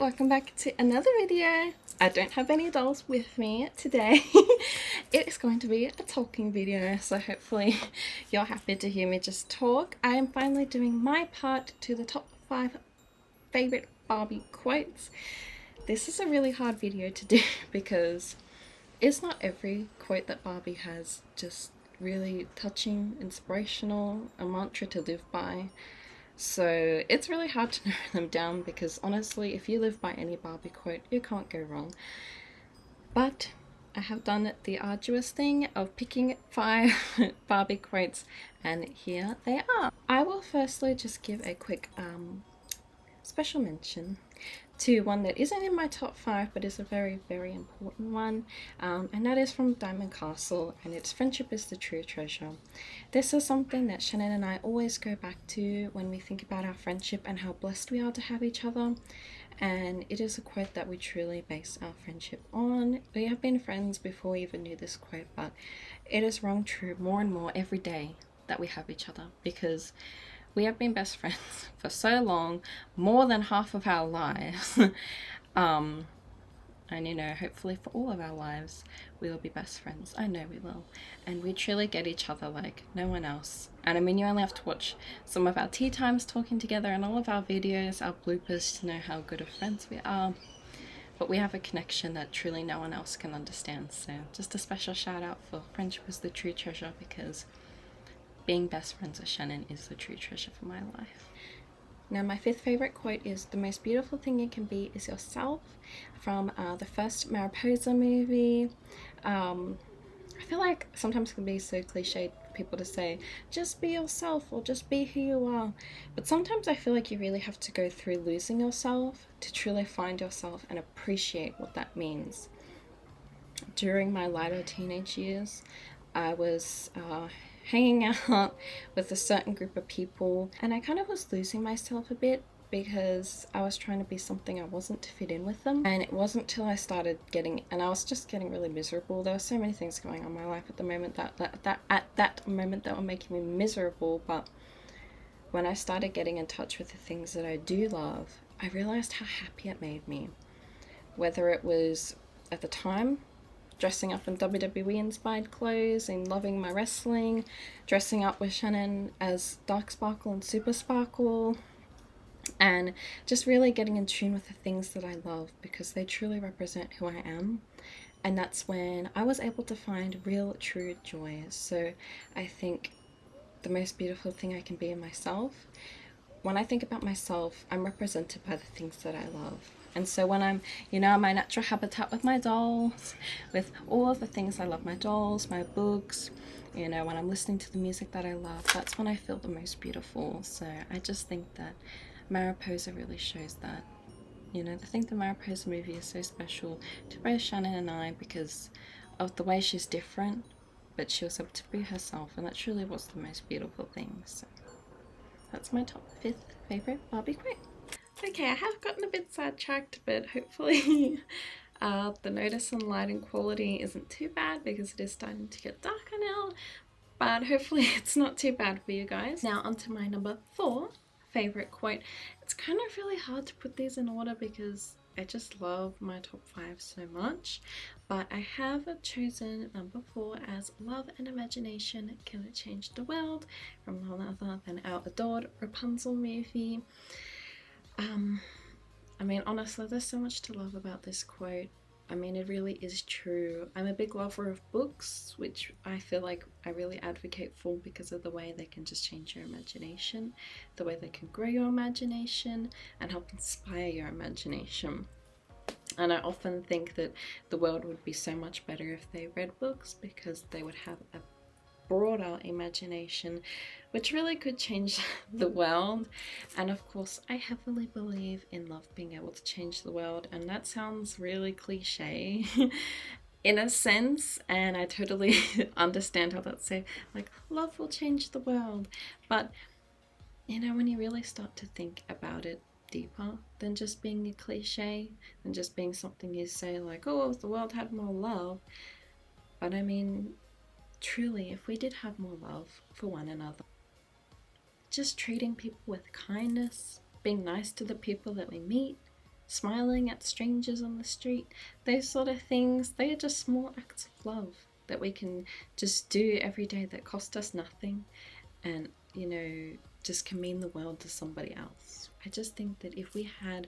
welcome back to another video. I don't have any dolls with me today. It is going to be a talking video, so hopefully you're happy to hear me just talk. I am finally doing my part to the top 5 favorite Barbie quotes. This is a really hard video to do because it's not every quote that Barbie has just really touching, inspirational, a mantra to live by. So it's really hard to narrow them down because honestly, if you live by any Barbie quote, you can't go wrong. But I have done the arduous thing of picking 5 Barbie quotes, and here they are. I will firstly just give a quick special mention to one that isn't in my top 5 but is a very, very important one, and that is from Diamond Castle, and it's "Friendship is the true treasure." This is something that Shannon and I always go back to when we think about our friendship and how blessed we are to have each other, and it is a quote that we truly base our friendship on. We have been friends before we even knew this quote, but it is rung true more and more every day that we have each other, because we have been best friends for so long, more than half of our lives. And you know, hopefully for all of our lives, we will be best friends. I know we will. And we truly get each other like no one else. And I mean, you only have to watch some of our tea times talking together and all of our videos, our bloopers, to know how good of friends we are. But we have a connection that truly no one else can understand. So just a special shout out for "Friendship is the true treasure," because being best friends with Shannon is the true treasure for my life. Now, my 5th favorite quote is "The most beautiful thing you can be is yourself," from the first Mariposa movie. I feel like sometimes it can be so cliched for people to say, just be yourself or just be who you are. But sometimes I feel like you really have to go through losing yourself to truly find yourself and appreciate what that means. During my latter teenage years, I was hanging out with a certain group of people, and I kind of was losing myself a bit because I was trying to be something I wasn't to fit in with them. And it wasn't till I started I was just getting really miserable. There were so many things going on in my life at the moment that were making me miserable, but when I started getting in touch with the things that I do love, I realized how happy it made me. Whether it was at the time dressing up in WWE inspired clothes and loving my wrestling, dressing up with Shannon as Dark Sparkle and Super Sparkle, and just really getting in tune with the things that I love because they truly represent who I am. And that's when I was able to find real, true joy. So I think the most beautiful thing I can be in myself. When I think about myself, I'm represented by the things that I love. And so when I'm, in my natural habitat with my dolls, with all of the things I love, my dolls, my books, when I'm listening to the music that I love, that's when I feel the most beautiful. So I just think that Mariposa really shows that. I think the Mariposa movie is so special to both Shannon and I because of the way she's different, but she was able to be herself, and that truly was the most beautiful thing. So that's my top 5th favorite Barbie quote. Okay, I have gotten a bit sidetracked, but hopefully the notice and lighting quality isn't too bad because it is starting to get darker now, but hopefully it's not too bad for you guys. Now onto my number 4 favorite quote. It's kind of really hard to put these in order because I just love my top 5 so much, but I have chosen number 4 as "Love and imagination can change the world," from none other than our adored Rapunzel movie. I mean, honestly, there's so much to love about this quote. I mean, it really is true. I'm a big lover of books, which I feel like I really advocate for because of the way they can just change your imagination, the way they can grow your imagination and help inspire your imagination. And I often think that the world would be so much better if they read books because they would have a broader imagination, which really could change the world. And of course, I heavily believe in love being able to change the world, and that sounds really cliche in a sense, and I totally understand how that's so, like, love will change the world. But when you really start to think about it deeper than just being a cliche, than just being something you say like, oh, if the world had more love. But I mean, truly, if we did have more love for one another, just treating people with kindness, being nice to the people that we meet, smiling at strangers on the street, those sort of things, they are just small acts of love that we can just do every day that cost us nothing, and you know, just can mean the world to somebody else. I just think that if we had,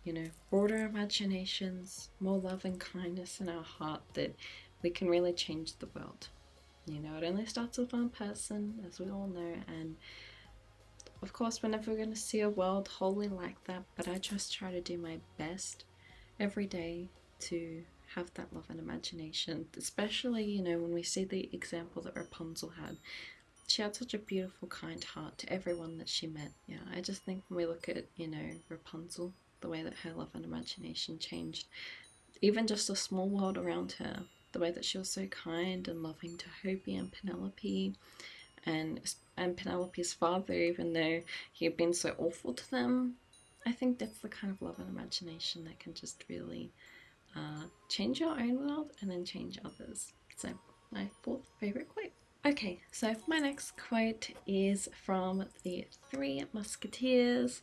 you know, broader imaginations, more love and kindness in our heart, that we can really change the world. You know, it only starts with one person, as we all know, and of course we're never going to see a world wholly like that, but I just try to do my best every day to have that love and imagination, especially, you know, when we see the example that Rapunzel had. She had such a beautiful, kind heart to everyone that she met. Yeah, I just think when we look at, you know, Rapunzel, the way that her love and imagination changed, even just a small world around her, the way that she was so kind and loving to Hobie and Penelope, and Penelope's father, even though he had been so awful to them. I think that's the kind of love and imagination that can just really change your own world and then change others. So, my fourth favourite quote. Okay, so my next quote is from the Three Musketeers.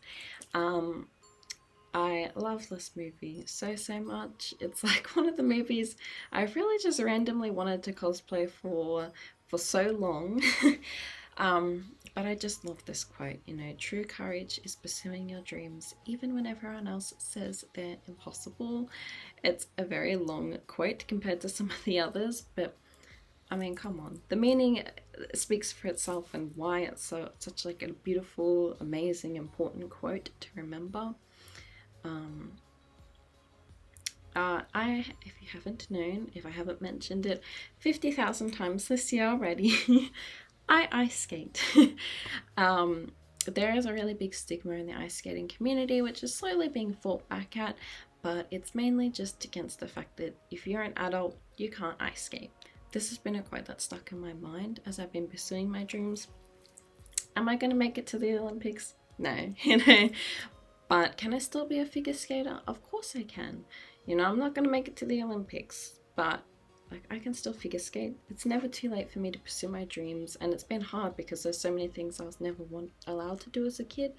I love this movie so much. It's like one of the movies I've really just randomly wanted to cosplay for so long. But I just love this quote, you know, true courage is pursuing your dreams even when everyone else says they're impossible. It's a very long quote compared to some of the others, but I mean, come on. The meaning speaks for itself, and why it's such like a beautiful, amazing, important quote to remember. If you haven't known, if I haven't mentioned it 50,000 times this year already, I ice skate. There is a really big stigma in the ice skating community, which is slowly being fought back at, but it's mainly just against the fact that if you're an adult, you can't ice skate. This has been a quote that's stuck in my mind as I've been pursuing my dreams. Am I going to make it to the Olympics? No, you know. But can I still be a figure skater? Of course I can. You know, I'm not going to make it to the Olympics, but like I can still figure skate. It's never too late for me to pursue my dreams, and it's been hard because there's so many things I was never allowed to do as a kid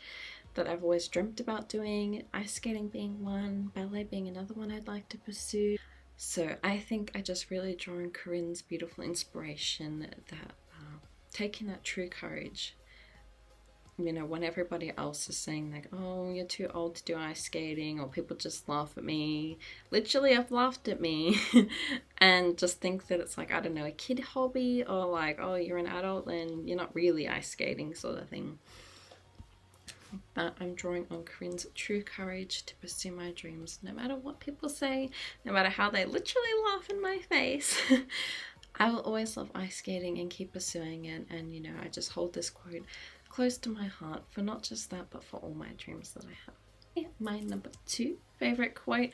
that I've always dreamt about doing. Ice skating being one, ballet being another one I'd like to pursue. So I think I just really draw on Corinne's beautiful inspiration that taking that true courage, you know, when everybody else is saying like, oh, you're too old to do ice skating, or people just laugh at me, literally have laughed at me and just think that it's like, I don't know, a kid hobby, or like, oh, you're an adult and you're not really ice skating sort of thing. But I'm drawing on Corinne's true courage to pursue my dreams, no matter what people say, no matter how they literally laugh in my face. I will always love ice skating and keep pursuing it, and you know, I just hold this quote close to my heart for not just that, but for all my dreams that I have. Yeah, my number 2 favorite quote.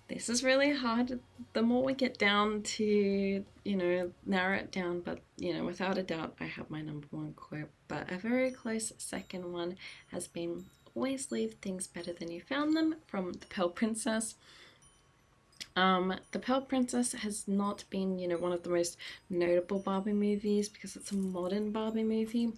This is really hard. The more we get down to, you know, narrow it down, but you know, without a doubt, I have my number 1 quote. But a very close second one has been always leave things better than you found them, from The Pearl Princess. The Pearl Princess has not been, you know, one of the most notable Barbie movies because it's a modern Barbie movie.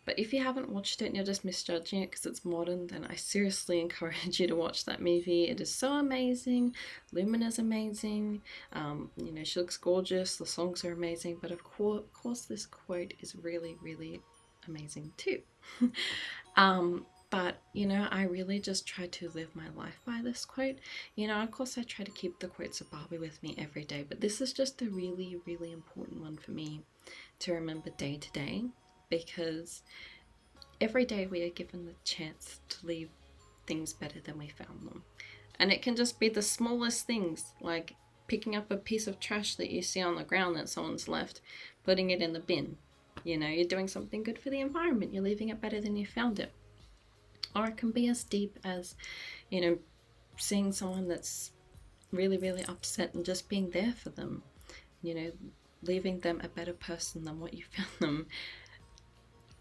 But if you haven't watched it and you're just misjudging it because it's modern, then I seriously encourage you to watch that movie. It is so amazing. Lumina's amazing. You know, she looks gorgeous. The songs are amazing. But of course, this quote is really, really amazing too. But, you know, I really just try to live my life by this quote. You know, of course I try to keep the quotes of Barbie with me every day, but this is just a really, really important one for me to remember day to day, because every day we are given the chance to leave things better than we found them. And it can just be the smallest things, like picking up a piece of trash that you see on the ground that someone's left, putting it in the bin. You know, you're doing something good for the environment. You're leaving it better than you found it. Or it can be as deep as, you know, seeing someone that's really, really upset and just being there for them. You know, leaving them a better person than what you found them.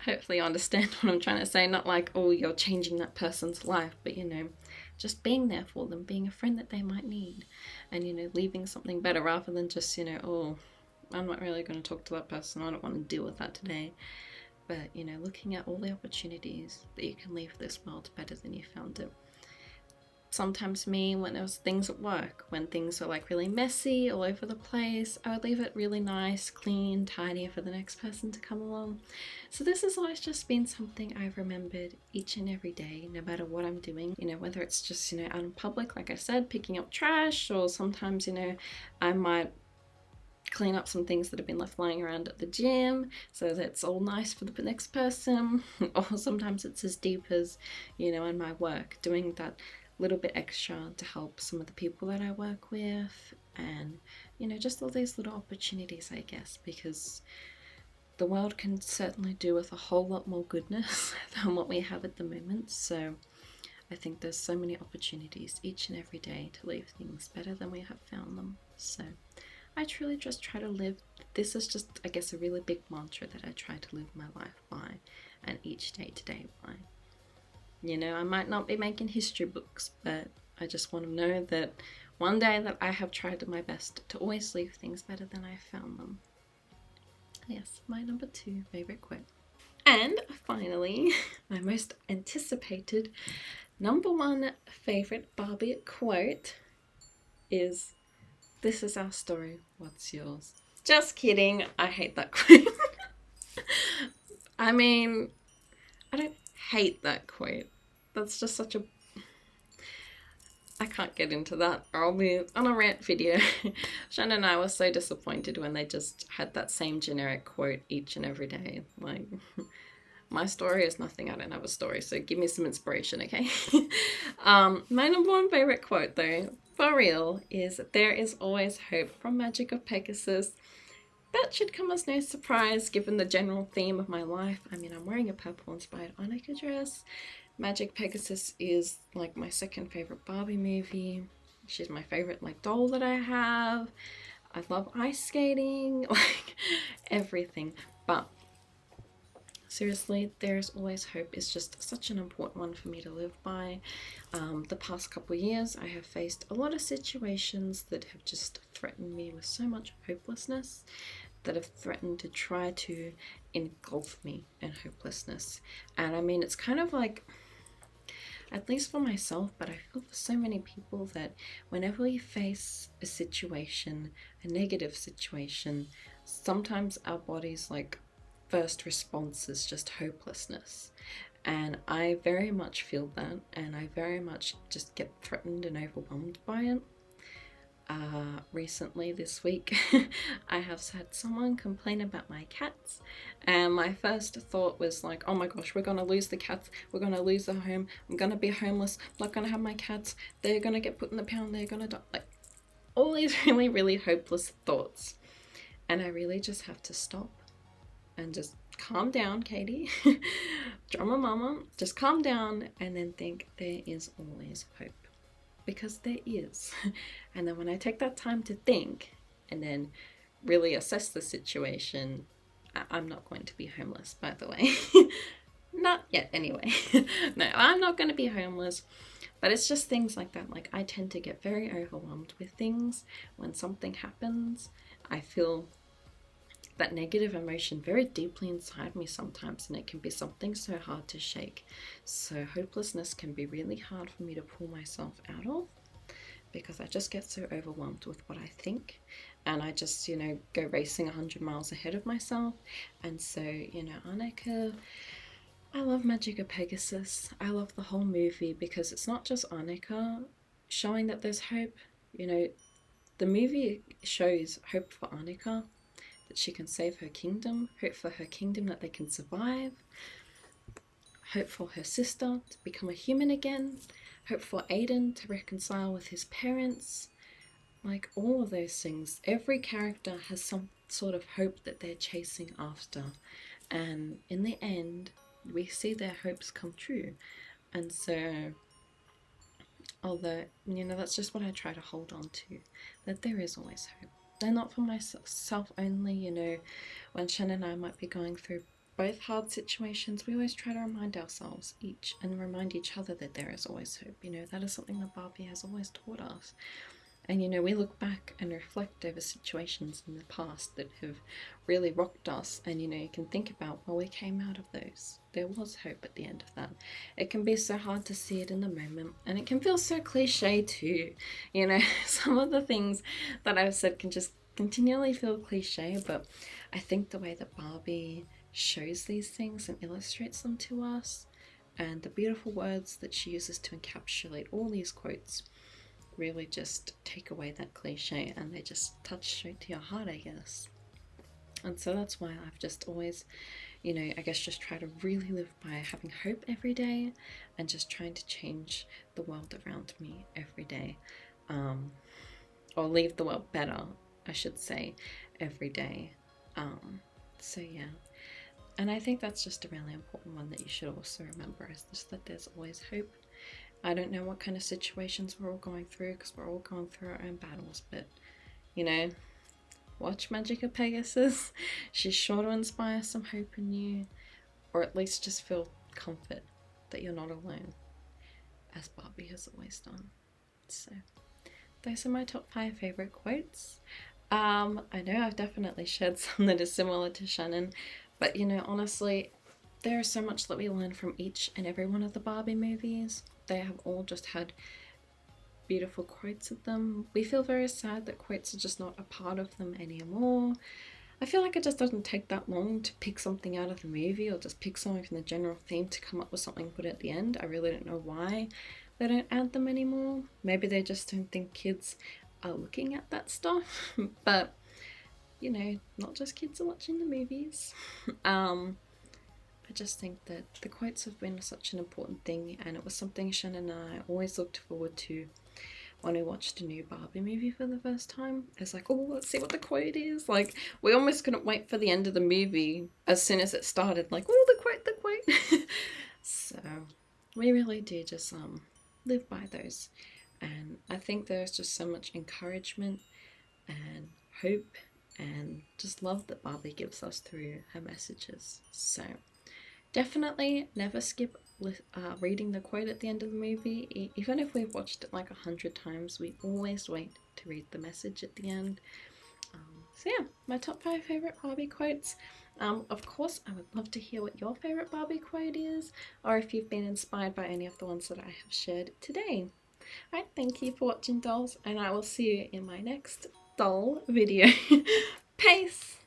Hopefully you understand what I'm trying to say. Not like, oh, you're changing that person's life, but, you know, just being there for them, being a friend that they might need. And, you know, leaving something better rather than just, you know, oh, I'm not really going to talk to that person. I don't want to deal with that today. But, you know, looking at all the opportunities that you can leave this world better than you found it. sometimes me, when there was things at work, when things were like really messy all over the place, I would leave it really nice, clean, tidy for the next person to come along. So this has always just been something I've remembered each and every day, no matter what I'm doing, you know, whether it's just, you know, out in public, like I said, picking up trash, or sometimes, you know, I might clean up some things that have been left lying around at the gym so that it's all nice for the next person. Or sometimes it's as deep as, you know, in my work, doing that little bit extra to help some of the people that I work with, and, you know, just all these little opportunities, I guess, because the world can certainly do with a whole lot more goodness than what we have at the moment. So I think there's so many opportunities each and every day to leave things better than we have found them. So I truly just try to live, this is just, I guess, a really big mantra that I try to live my life by, and each day to day by. You know, I might not be making history books, but I just want to know that one day that I have tried my best to always leave things better than I found them. Yes, my number 2 favorite quote. And finally, my most anticipated number 1 favorite Barbie quote is, "This is our story, what's yours?" Just kidding, I hate that quote. I mean, I don't hate that quote. That's just such a... I can't get into that, or I'll be on a rant video. Shannon and I were so disappointed when they just had that same generic quote each and every day. Like, my story is nothing, I don't have a story, so give me some inspiration, okay? My number 1 favorite quote, though, for real, is, "There is always hope," from Magic of Pegasus. That should come as no surprise given the general theme of my life. I mean, I'm wearing a purple-inspired Annika dress. Magic Pegasus is like my second favorite Barbie movie. She's my favorite like doll that I have. I love ice skating, like everything. But seriously, "There's always hope" is just such an important one for me to live by. The past couple years, I have faced a lot of situations that have just threatened me with so much hopelessness, that have threatened to try to engulf me in hopelessness. And I mean, it's kind of like, at least for myself, but I feel for so many people, that whenever we face a situation, a negative situation, sometimes our body's like first response is just hopelessness. And I very much feel that, and I very much just get threatened and overwhelmed by it. Recently this week, I have had someone complain about my cats, and my first thought was like, oh my gosh, we're gonna lose the cats, we're gonna lose the home, I'm gonna be homeless, I'm not gonna have my cats, they're gonna get put in the pound, they're gonna die. Like, all these really, really hopeless thoughts. And I really just have to stop and just calm down, Katie. Drama mama, just calm down, and then think there is always hope. Because there is. And then when I take that time to think and then really assess the situation, I'm not going to be homeless, by the way. Not yet, anyway. No, I'm not going to be homeless. But it's just things like that. Like, I tend to get very overwhelmed with things. When something happens, I feel that negative emotion very deeply inside me sometimes, and it can be something so hard to shake. So hopelessness can be really hard for me to pull myself out of, because I just get so overwhelmed with what I think, and I just, you know, go racing 100 miles ahead of myself. And so, you know, Annika, I love Magic of Pegasus. I love the whole movie, because it's not just Annika showing that there's hope. You know, the movie shows hope for Annika, that she can save her kingdom, hope for her kingdom that they can survive, hope for her sister to become a human again, hope for Aiden to reconcile with his parents. Like, all of those things. Every character has some sort of hope that they're chasing after. And in the end, we see their hopes come true. And so, although, you know, that's just what I try to hold on to, that there is always hope. And not for myself only, you know, when Shannon and I might be going through both hard situations, we always try to remind ourselves each and remind each other that there is always hope. You know, that is something that Barbie has always taught us. And you know, we look back and reflect over situations in the past that have really rocked us, and you know, you can think about, well, we came out of those. There was hope at the end of that. It can be so hard to see it in the moment, and it can feel so cliche too. You know, some of the things that I've said can just continually feel cliche, but I think the way that Barbie shows these things and illustrates them to us, and the beautiful words that she uses to encapsulate all these quotes really just take away that cliche, and they just touch straight to your heart, I guess. And so that's why I've just always, you know, I guess just try to really live by having hope every day and just trying to change the world around me every day. Or leave the world better, I should say, every day. So yeah. And I think that's just a really important one that you should also remember, is just that there's always hope. I don't know what kind of situations we're all going through, because we're all going through our own battles, but you know, watch Magic of Pegasus. She's sure to inspire some hope in you, or at least just feel comfort that you're not alone, as Barbie has always done. So, those are my top 5 favourite quotes. I know I've definitely shared some that is similar to Shannon, but you know, honestly, there is so much that we learn from each and every one of the Barbie movies. They have all just had beautiful quotes of them. We feel very sad that quotes are just not a part of them anymore. I feel like it just doesn't take that long to pick something out of the movie, or just pick something from the general theme to come up with something good at the end. I really don't know why they don't add them anymore. Maybe they just don't think kids are looking at that stuff. But you know, not just kids are watching the movies. I just think that the quotes have been such an important thing, and it was something Shannon and I always looked forward to when we watched a new Barbie movie for the first time. It's like, oh, let's see what the quote is. Like, we almost couldn't wait for the end of the movie as soon as it started. Like, oh, the quote. So, we really do just live by those. And I think there's just so much encouragement and hope and just love that Barbie gives us through her messages. So, definitely never skip reading the quote at the end of the movie. Even if we've watched it like 100 times, we always wait to read the message at the end. So yeah, my top 5 favourite Barbie quotes. Of course, I would love to hear what your favourite Barbie quote is, or if you've been inspired by any of the ones that I have shared today. Alright, thank you for watching, dolls, and I will see you in my next doll video. Peace!